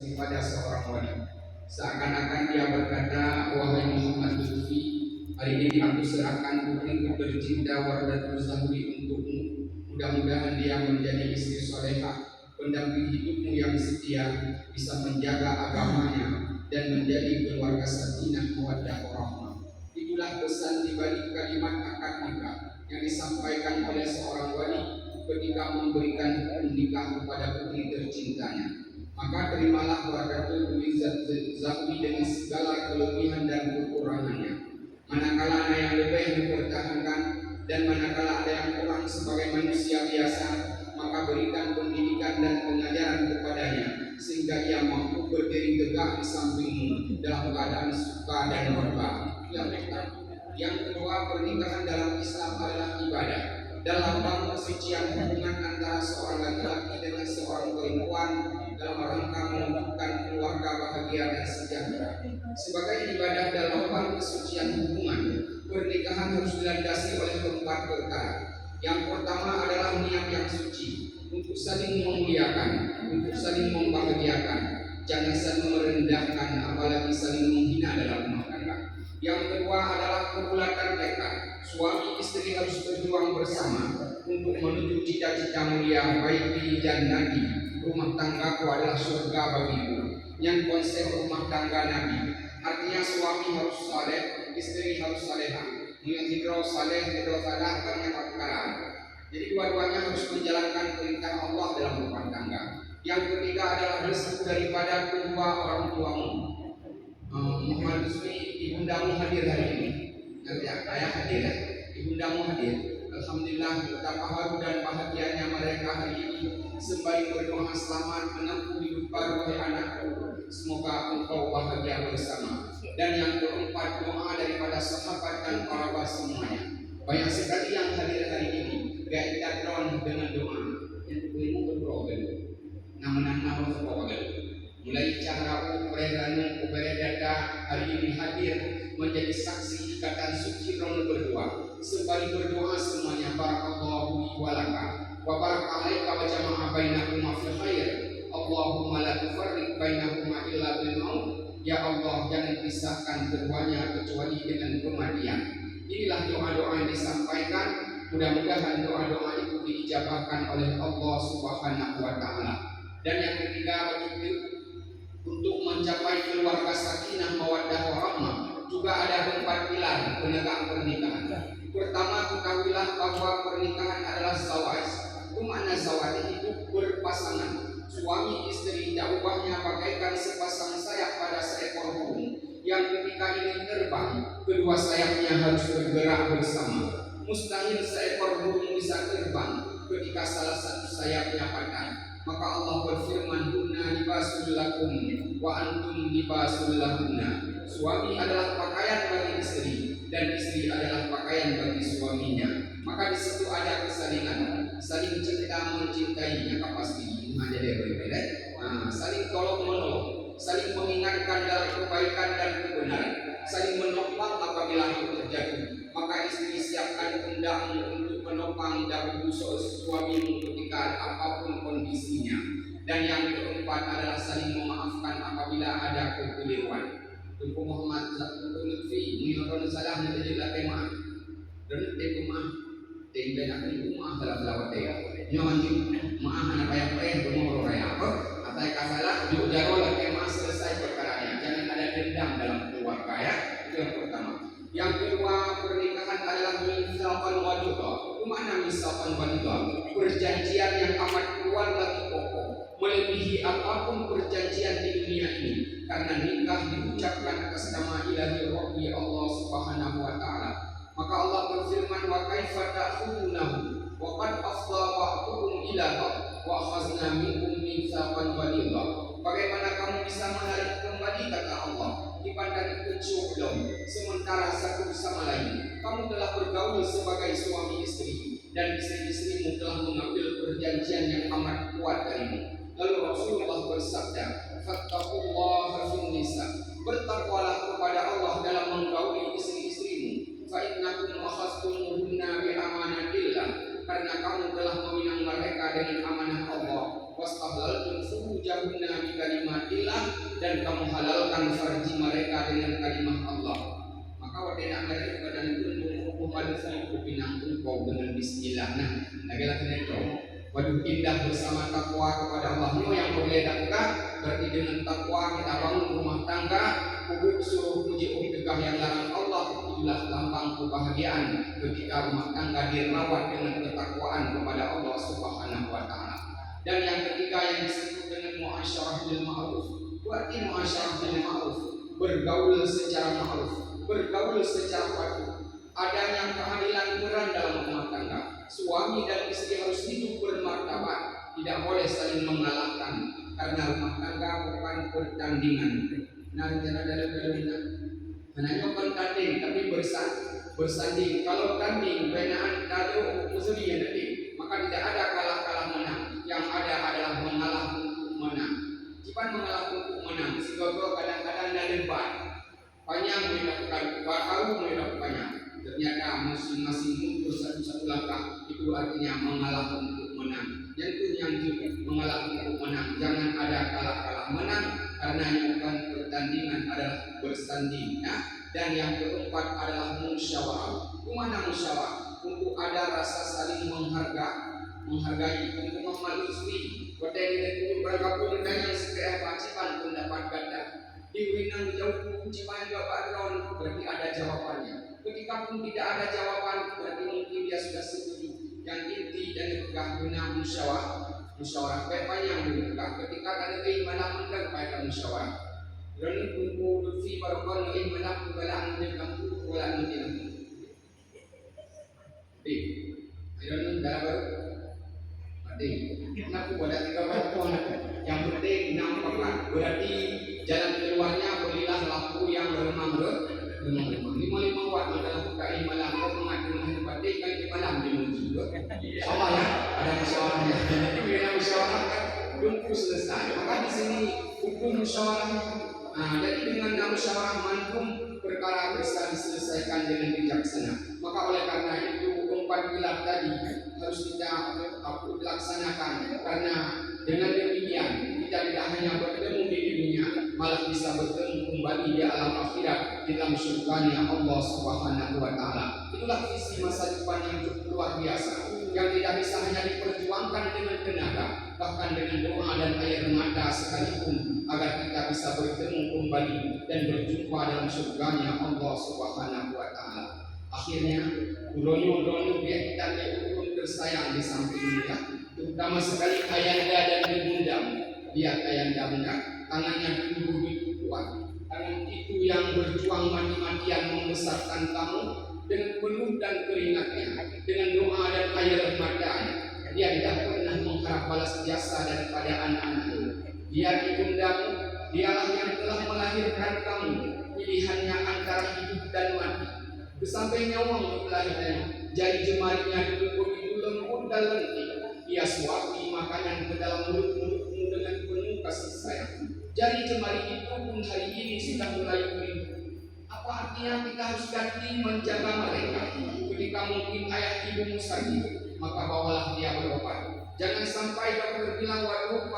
kepada seorang wanita. Seakan-akan dia berkata, wahai Muhammad Lutfi, hari ini aku serahkan putriku tercinta Wardatul Zahri untukmu. Mudah-mudahan dia menjadi istri solehah, pendamping hidupmu yang setia, bisa menjaga agamanya dan menjadi keluarga sakinah mawaddah warahmah. Itulah pesan di balik kalimat akad nikah yang disampaikan oleh seorang wali ketika memberikan hukum nikah kepada putri tercintanya. Maka terimalah Wardatul Zahri dengan segala kelebihan dan kekurangannya. Manakala ada yang lebih dipertahankan dan manakala ada yang kurang sebagai manusia biasa, maka berikan pendidikan dan pengajaran kepadanya sehingga ia mampu berdiri tegak di sampingmu dalam keadaan suka dan duka. Yang kedua, pernikahan dalam Islam adalah ibadah. Dalam lambang kesucian hubungan antara seorang laki-laki dengan seorang perempuan dalam rangka menunjukkan keluarga bahagia dan sejahtera. Sebagai ibadah dalam lambang kesucian hubungan, pernikahan harus dilandasi oleh 4 perkara. Yang pertama adalah niat yang suci, untuk saling memuliakan, untuk saling membahagiakan, jangan saling merendahkan, apalagi saling menghina dalam rumah tangga. Yang kedua adalah kebulatan tekad. Suami istri harus berjuang bersama untuk menuju cita-cita mulia, baik di jannati, rumah tanggaku adalah surga bagiku, yang konsep rumah tangga Nabi. Artinya suami harus saleh, istri harus salehah. Yang hidro saleh, hidro salah, banyak perkara. Jadi dua-duanya harus menjalankan perintah Allah dalam rumah tangga. Yang ketiga adalah restu daripada kedua orang tuamu. Muhammad Lutfi, ibundamu hadir hari ini. Ayah hadir ya, ibundamu hadir. Alhamdulillah, betapa haru dan bahagianya mereka hari ini sembari berdoa selamat menempuh hidup baru wahai anakku. Semoga engkau bahagia bersama. Dan yang keempat, doa daripada sahabat dan para wali semuanya. Banyak sekali yang hadir hari ini. Gak kita dengan doa. Yang ilmu berdoa nama-nama berdoa. Mulai cara ukureranu data hari ini hadir menjadi saksi ikatan suci Rono berdoa. Sembari berdoa semuanya, barakallahu li wa laka wa barakalaika wa jama'a bainakuma fil khair. Allahumma la tufarriq bainakuma illa bil maut. Ya Allah, jangan pisahkan keduanya kecuali dengan kematian. Inilah doa-doa yang disampaikan. Mudah-mudahan doa-doa itu diijabahkan oleh Allah Subhanahu wa taala. Dan yang ketiga, begitu untuk mencapai keluarga sakinah mawaddah warahmah juga ada 4 pilar penegak pernikahan. Pertama, ketahuilah bahwa pernikahan adalah zawaj. Makna zawaj itu berpasangan. Suami istri dakwahnya bagaikan sepasang sayap pada seekor burung yang ketika ingin terbang, kedua sayapnya harus bergerak bersama. Mustahil seekor burung bisa terbang ketika salah satu sayapnya patah. Maka Allah berfirman, "Hunna libasul lakum wa antum libasul lahunna." Suami adalah pakaian bagi istri dan istri adalah pakaian bagi suaminya. Maka di situ ada kesalingan, saling cinta mencintainya pasti. Jadi berbeda. Saling tolong menolong, saling mengingatkan dalam kebaikan dan kebenaran, saling menopang apabila itu terjadi. Maka istri siapkan pundakmu untuk menopang dahulu suamimu ketika apapun kondisinya. Dan yang keempat adalah saling memaafkan apabila ada kekeliruan. Tuku Muhammad Lutfi menyorong salah menjadi latih maaf. Dan itu maaf, tinggal nak itu maaf dalam lawat dia. Nyaman maaf anak payah berumur raya apa? Atau kasalah jauh latih maaf selesai perkaranya. Jangan ada dendam dalam keluarga ya. Itu yang pertama. Yang kedua, pernikahan adalah misalkan wadidah. Mana misalkan wadidah? Perjanjian yang amat kuat lagi kokoh, melebihi apapun perjanjian di dunia ini. Karena nikah diucapkan atas nama ilahi Rabbi Allah Subhanahu wa taala. Maka Allah berfirman, wa kaifa ta'khudunahu wa qad afdha ba'dukum ila ba'd wa akhadna minkum mitsaqan ghalidha. Bagaimana kamu bisa menarik kembali kata Allah dipandang kecil sementara satu sama lain kamu telah bergaul sebagai suami istri dan istri-istrimu telah mengambil perjanjian yang amat kuat darimu. Lalu Rasulullah bersabda, fattaqullaha fin nisa, bertakwalah kepada Allah dalam menggauli istri-istrimu. Fa innakum akhadtumuhunna bi amanatillah, karena kamu telah meminang mereka dengan amanah Allah. Wastahlaltum furuja furujahunna bi kalimatillah, dan kamu halalkan farji mereka dengan kalimat Allah. Maka wadena mereka kepada itu hukum manusia pinang kau dengan bismillah. Nah, lagi itu waduh indah bersama takwa kepada Allah. Yang boleh lakukan berarti dengan takwa kita bangun rumah tangga, kubur suruh puji tegah yang larang Allah. Itulah lambang kebahagiaan ketika rumah tangga dirawat dengan ketakwaan kepada Allah Subhanahu wa taala. Dan yang ketiga yang disebut dengan muasyarah bil ma'ruf. Berarti muasyarah bil ma'ruf, bergaul secara ma'ruf, bergaul secara patuh. Adanya keadilan peran dalam rumah tangga. Suami dan istri harus hidup bermartabat, tidak boleh saling mengalahkan, karena rumah tangga bukan pertandingan. Nah, jangan dalam hanya bertanding, tapi bersanding. Kalau tanding, benaan dado musuhnya nanti, maka tidak ada kalah menang. Yang ada adalah mengalah untuk menang. Jika mengalah untuk menang, sehingga kadang-kadang ada debat. Panjang melakukan, baru melakukannya. Ternyata masing-masing mundur satu langkah, itu artinya mengalah untuk menang. Yang mengalah untuk menang. Jangan ada kalah menang, karena yang bukan pertandingan adalah bersanding. Ya? Dan yang keempat adalah musyawarah. Kemana musyawarah? Untuk ada rasa saling menghargai, untuk memaklumi. Wadai itu bergabung dengan yang segera wajiban pendapat ganda. Diwinang jauh kuncipan background, berarti ada jawabannya. Ketika pun tidak ada jawaban, berarti mungkin dia sudah setuju. Yang inti dan juga guna musyawarah panjang juga. Ketika ada keimanan mendengar musyawarah. Dan kumpul fi barqan imanan kebalaan dengan kumpul dengan. Ayat dalam baru. Kenapa pada 3 pohon? Yang penting nampaklah. Berarti jalan keluarnya berilah lampu yang remang. 5 watt adalah bukai malam kau mengatur kan di malam dimuji juga. Sama ya, ada musyawarahnya. Jadi bila musyawarah kan belum selesai. Maka di sini hukum musyawarah. Jadi dengan musyawarah manhum perkara bisa diselesaikan dengan bijaksana. Maka oleh karena itu 4 pilar tadi harus kita laksanakan, karena dengan demikian kita tidak hanya bertemu di dunia, malah bisa bertemu kembali di alam akhirat di dalam surganya Allah Subhanahu wa taala. Itulah visi masa depan yang luar biasa, yang tidak bisa hanya diperjuangkan dengan tenaga, bahkan dengan doa dan air mata sekalipun, agar kita bisa bertemu kembali dan berjumpa dalam surganya Allah Subhanahu wa taala. Akhirnya uronyo biar kita yang tersayang di samping dia, terutama sekali ayanda dan ibunda. Lihat ayanda bunda, tangannya dulu kuat. Tangan itu yang berjuang mati-matian membesarkan kamu dengan penuh dan keringatnya, dengan doa dan air matanya. Dia tidak pernah mengharap balas jasa daripada anak-anaknya. Dia ibundamu, dialah yang telah melahirkan kamu. Pilihannya antara hidup dan mati. Sampai nyawa melahirkannya, jari jemarinya begitu lembut dan lentik. Ia suapi makanan ke dalam mulut-mulutmu dengan penuh kasih sayang. Jari jemari itu pun hari ini sudah mulai beribu. Apa artinya kita harus ganti menjaga mereka? Ketika mungkin ayah ibumu sakit, maka bawalah dia berobat. Jangan sampai dokter bilang waduh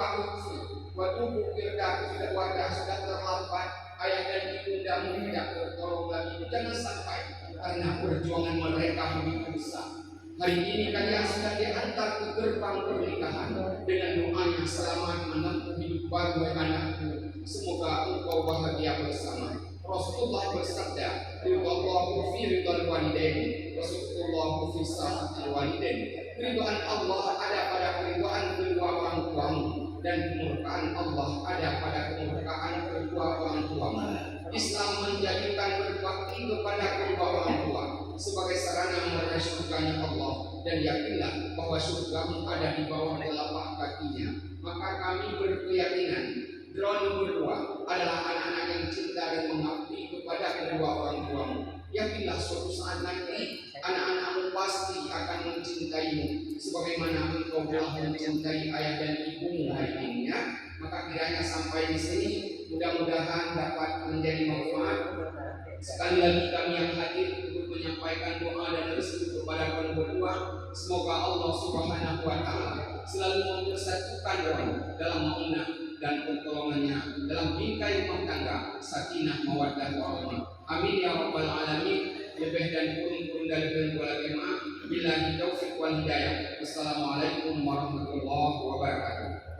wadah sudah terlambat, ayah dan ibundamu tidak tertolong lagi. Jangan sampai, karena perjuangan mereka begitu besar. Hari ini kalian sudah diantar ke gerbang pernikahan dengan doanya selamat menempuh hidup baru anakku. Semoga engkau bahagia bersama. Rasulullah bersabda, ridallahu fi ridal walidain, Rasulullah fi sa'atil walidain. Ridhaan Allah ada pada keridhaan kedua orang tuamu, dan kemurkaan Allah ada pada kemurkaan kedua orang tuamu. Islam menjadikan berbakti kepada kedua orang tua sebagai sarana meraih surganya Allah, dan yakinlah bahwa surgamu ada di bawah telapak kakinya. Maka kami berkeyakinan drone berdua adalah anak-anak yang cinta dan mengabdi kepada kedua orang tuamu. Yakinlah suatu saat nanti anak-anakmu pasti akan mencintaimu sebagaimana engkau telah mencintai ayah dan ibumu hari ini. Ya? Maka kiranya sampai di sini mudah-mudahan dapat menjadi manfaat. Sekali lagi kami yang hadir untuk menyampaikan doa dan restu kepada kalian berdua. Semoga Allah Subhanahu wa taala selalu mempersatukan orang dalam maunah dan pertolongannya dalam bingkai rumah tangga, sakinah, mawaddah, warahmah. Amin ya rabbal alamin. Lebih dan kurang dari kedua jemaah. Billahi taufiq wal hidayah. Wassalamualaikum warahmatullahi wabarakatuh.